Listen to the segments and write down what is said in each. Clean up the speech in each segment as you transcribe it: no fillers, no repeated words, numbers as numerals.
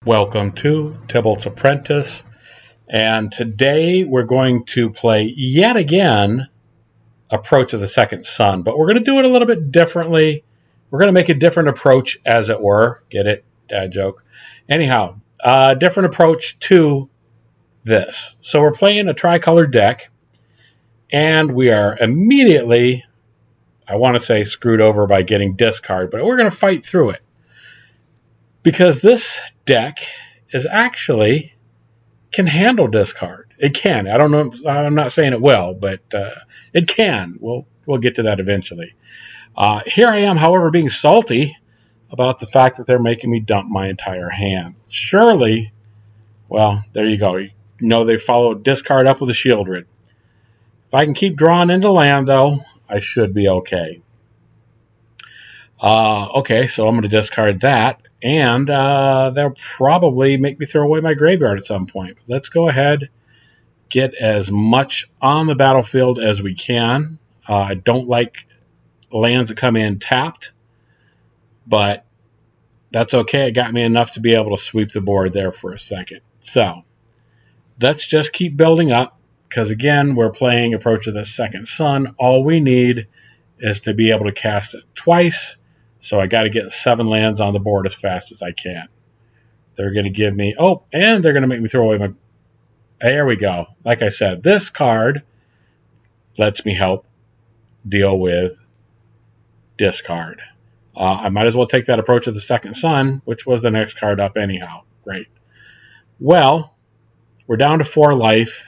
Welcome to Tibalt's Apprentice, and today we're going to play yet again Approach of the Second Sun, but we're going to do it a little bit differently. We're going to make a different approach, as it were. Get it? Dad joke. Anyhow, different approach to this. So we're playing a tricolored deck, and we are immediately, I want to say, screwed over by getting discard, but we're going to fight through it. Because this deck is actually can handle discard. It can. I don't know. I'm not saying it will, but it can. We'll get to that eventually. Here I am, however, being salty about the fact that they're making me dump my entire hand. Surely, well, there you go. You know they followed discard up with a Shieldred. If I can keep drawing into land, though, I should be okay. Okay, so I'm going to discard that. And they'll probably make me throw away my graveyard at some point. But let's go ahead, get as much on the battlefield as we can. I don't like lands that come in tapped, but that's okay. It got me enough to be able to sweep the board there for a second. So let's just keep building up, because again, we're playing Approach of the Second Sun. All we need is to be able to cast it twice. So I got to get 7 lands on the board as fast as I can. They're going to give me... Oh, and they're going to make me throw away my... There we go. Like I said, this card lets me help deal with discard. I might as well take that Approach of the Second Sun, which was the next card up anyhow. Great. Well, we're down to 4 life.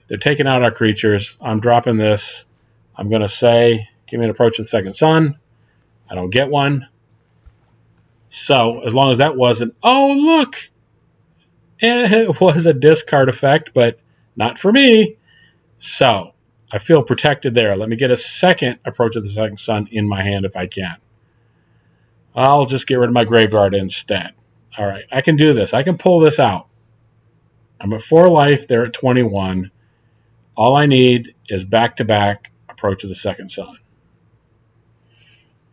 They're taking out our creatures. I'm dropping this. I'm going to say, give me an Approach of the Second Sun. I don't get one. So, as long as that wasn't... Oh, look! It was a discard effect, but not for me. So, I feel protected there. Let me get a second Approach of the Second Sun in my hand if I can. I'll just get rid of my graveyard instead. All right, I can do this. I can pull this out. I'm at 4 life. They're at 21. All I need is back-to-back Approach of the Second Sun.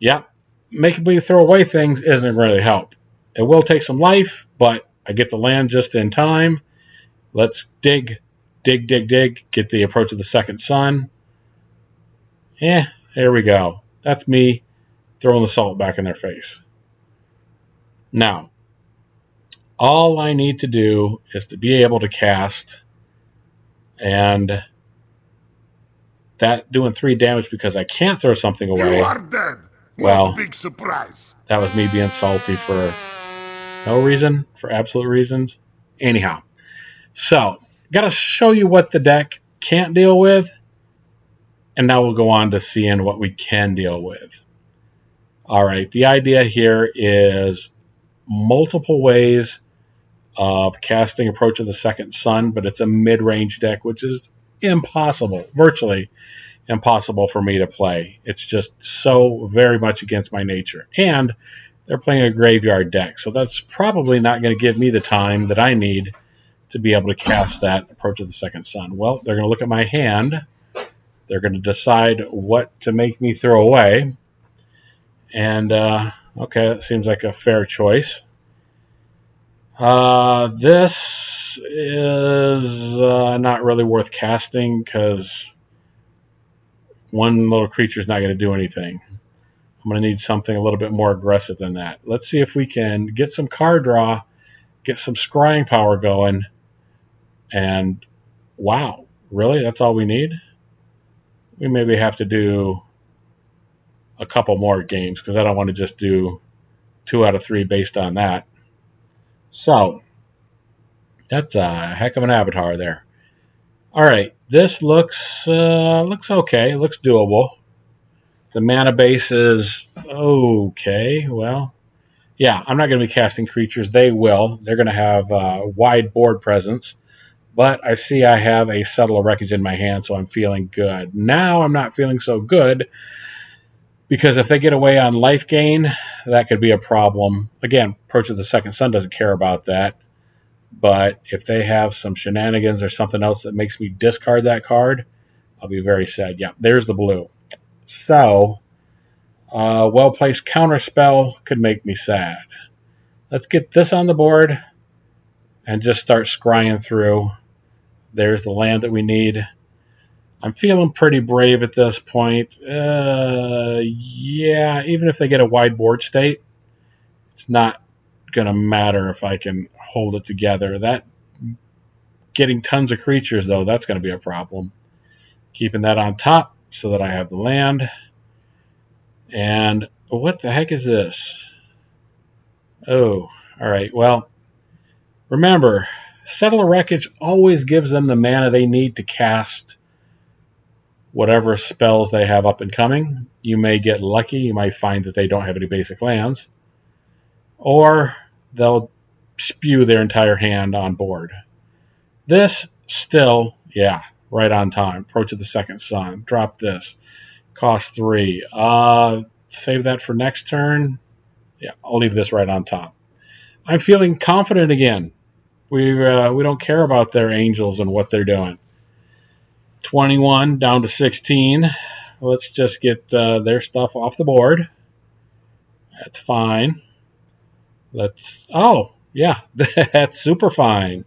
Yep, making me throw away things isn't going to help. It will take some life, but I get the land just in time. Let's dig, get the Approach of the Second Sun. Here we go. That's me throwing the salt back in their face. Now, all I need to do is to be able to cast, and that doing 3 damage because I can't throw something away. You are dead. Well, big surprise. That was me being salty for no reason, for absolute reasons. Anyhow, so got to show you what the deck can't deal with, and now we'll go on to seeing what we can deal with. All right, the idea here is multiple ways of casting Approach of the Second Sun, but it's a mid-range deck, which is impossible, virtually impossible for me to play. It's just so very much against my nature. And they're playing a graveyard deck, so that's probably not going to give me the time that I need to be able to cast that Approach of the Second Sun. Well, they're going to look at my hand. They're going to decide what to make me throw away. And, okay, that seems like a fair choice. This is not really worth casting because one little creature is not going to do anything. I'm going to need something a little bit more aggressive than that. Let's see if we can get some card draw, get some scrying power going, and wow, really? That's all we need? We maybe have to do a couple more games because I don't want to just do 2 out of 3 based on that. So, that's a heck of an avatar there. All right, this looks okay. It looks doable. The mana base is okay. Well, yeah, I'm not going to be casting creatures. They will. They're going to have wide board presence. But I see I have a Settle the Wreckage in my hand, so I'm feeling good. Now I'm not feeling so good because if they get away on life gain, that could be a problem. Again, Approach of the Second Sun doesn't care about that. But if they have some shenanigans or something else that makes me discard that card, I'll be very sad. Yeah, there's the blue. So, well-placed counterspell could make me sad. Let's get this on the board and just start scrying through. There's the land that we need. I'm feeling pretty brave at this point. Yeah, even if they get a wide board state, it's not going to matter if I can hold it together. That getting tons of creatures, though, that's going to be a problem. Keeping that on top so that I have the land. And what the heck is this? Oh, all right. Well, remember, Settle the Wreckage always gives them the mana they need to cast whatever spells they have up and coming. You may get lucky. You might find that they don't have any basic lands. Or they'll spew their entire hand on board. This still, yeah, right on time. Approach of the Second Sun. Drop this. Cost 3. Save that for next turn. Yeah, I'll leave this right on top. I'm feeling confident again. We don't care about their angels and what they're doing. 21 down to 16. Let's just get their stuff off the board. That's fine. Oh, yeah, that's super fine.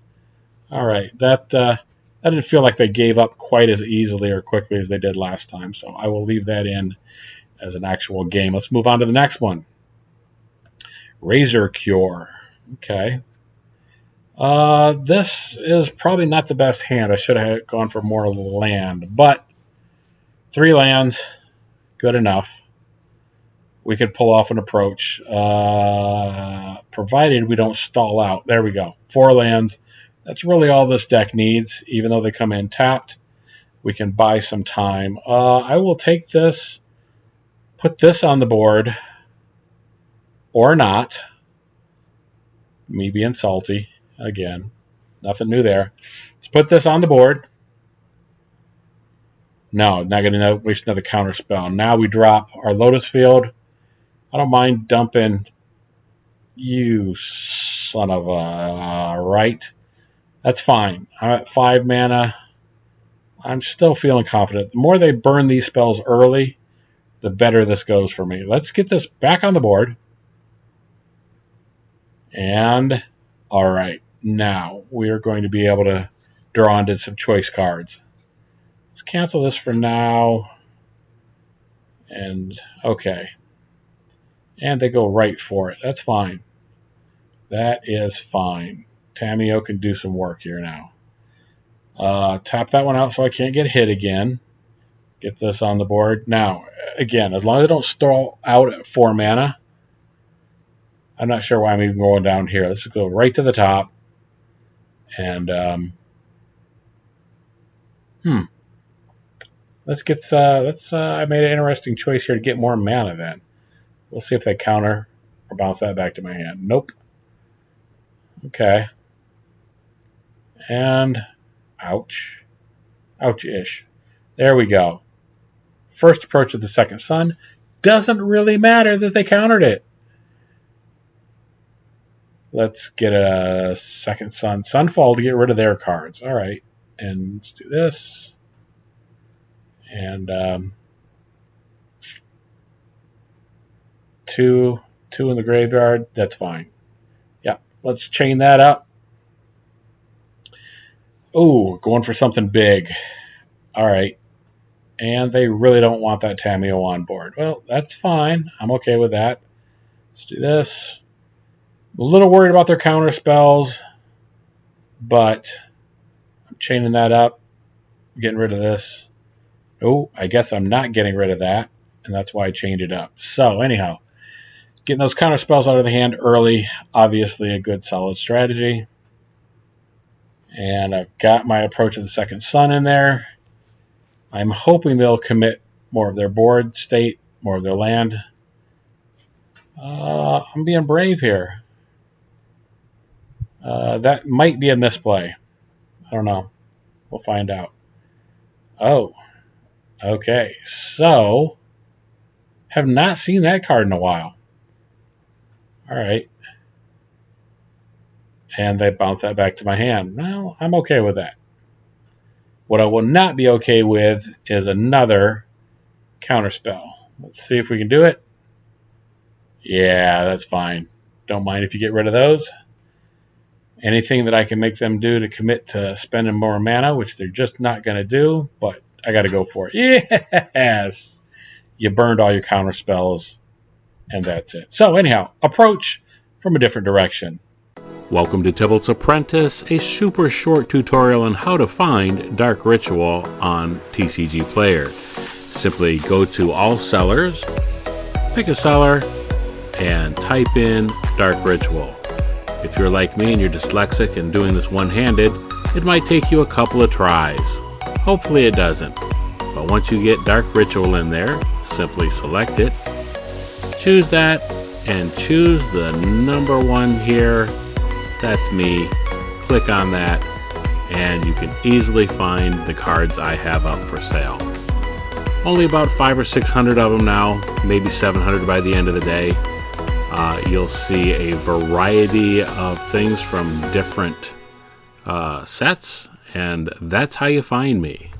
All right, that didn't feel like they gave up quite as easily or quickly as they did last time, so I will leave that in as an actual game. Let's move on to the next one. Razor Cure. Okay. This is probably not the best hand. I should have gone for more land, but 3 lands, good enough. We could pull off an approach, provided we don't stall out. There we go. 4 lands. That's really all this deck needs, even though they come in tapped. We can buy some time. I will take this, put this on the board, or not. Me being salty. Again, nothing new there. Let's put this on the board. No, not going to waste another counter spell. Now we drop our Lotus Field. I don't mind dumping you, son of a right. That's fine. I'm at 5 mana. I'm still feeling confident. The more they burn these spells early, the better this goes for me. Let's get this back on the board. And, all right. Now, we are going to be able to draw into some choice cards. Let's cancel this for now. And, okay. And they go right for it. That's fine. That is fine. Tamiyo can do some work here now. Tap that one out so I can't get hit again. Get this on the board. Now, again, as long as I don't stall out at 4 mana, I'm not sure why I'm even going down here. Let's go right to the top. And, let's get, I made an interesting choice here to get more mana then. We'll see if they counter or bounce that back to my hand. Nope. Okay. And, ouch. Ouch-ish. There we go. First approach of the Second Sun. Doesn't really matter that they countered it. Let's get a Second Sun. Sunfall to get rid of their cards. All right. And let's do this. And 2 in the graveyard. That's fine. Yeah. Let's chain that up. Oh, going for something big. All right. And they really don't want that Tamiyo on board. Well, that's fine. I'm okay with that. Let's do this. A little worried about their counter spells, but I'm chaining that up, getting rid of this. Oh, I guess I'm not getting rid of that, and that's why I chained it up. So anyhow, getting those counter spells out of the hand early, obviously a good solid strategy. And I've got my approach of the Second Sun in there. I'm hoping they'll commit more of their board state, more of their land. I'm being brave here. That might be a misplay. I don't know. We'll find out. Oh, okay. So, have not seen that card in a while. All right. And they bounce that back to my hand. Well, I'm okay with that. What I will not be okay with is another counterspell. Let's see if we can do it. Yeah, that's fine. Don't mind if you get rid of those. Anything that I can make them do to commit to spending more mana, which they're just not going to do, but I got to go for it. Yes! You burned all your counter spells, and that's it. So anyhow, approach from a different direction. Welcome to Tibalt's Apprentice, a super short tutorial on how to find Dark Ritual on TCG Player. Simply go to all sellers, pick a seller, and type in Dark Ritual. If you're like me and you're dyslexic and doing this one-handed, it might take you a couple of tries. Hopefully it doesn't. But once you get Dark Ritual in there, simply select it, choose that, and choose the number one here. That's me. Click on that, and you can easily find the cards I have up for sale. Only about 500 or 600 of them now, maybe 700 by the end of the day. You'll see a variety of things from different sets, and that's how you find me.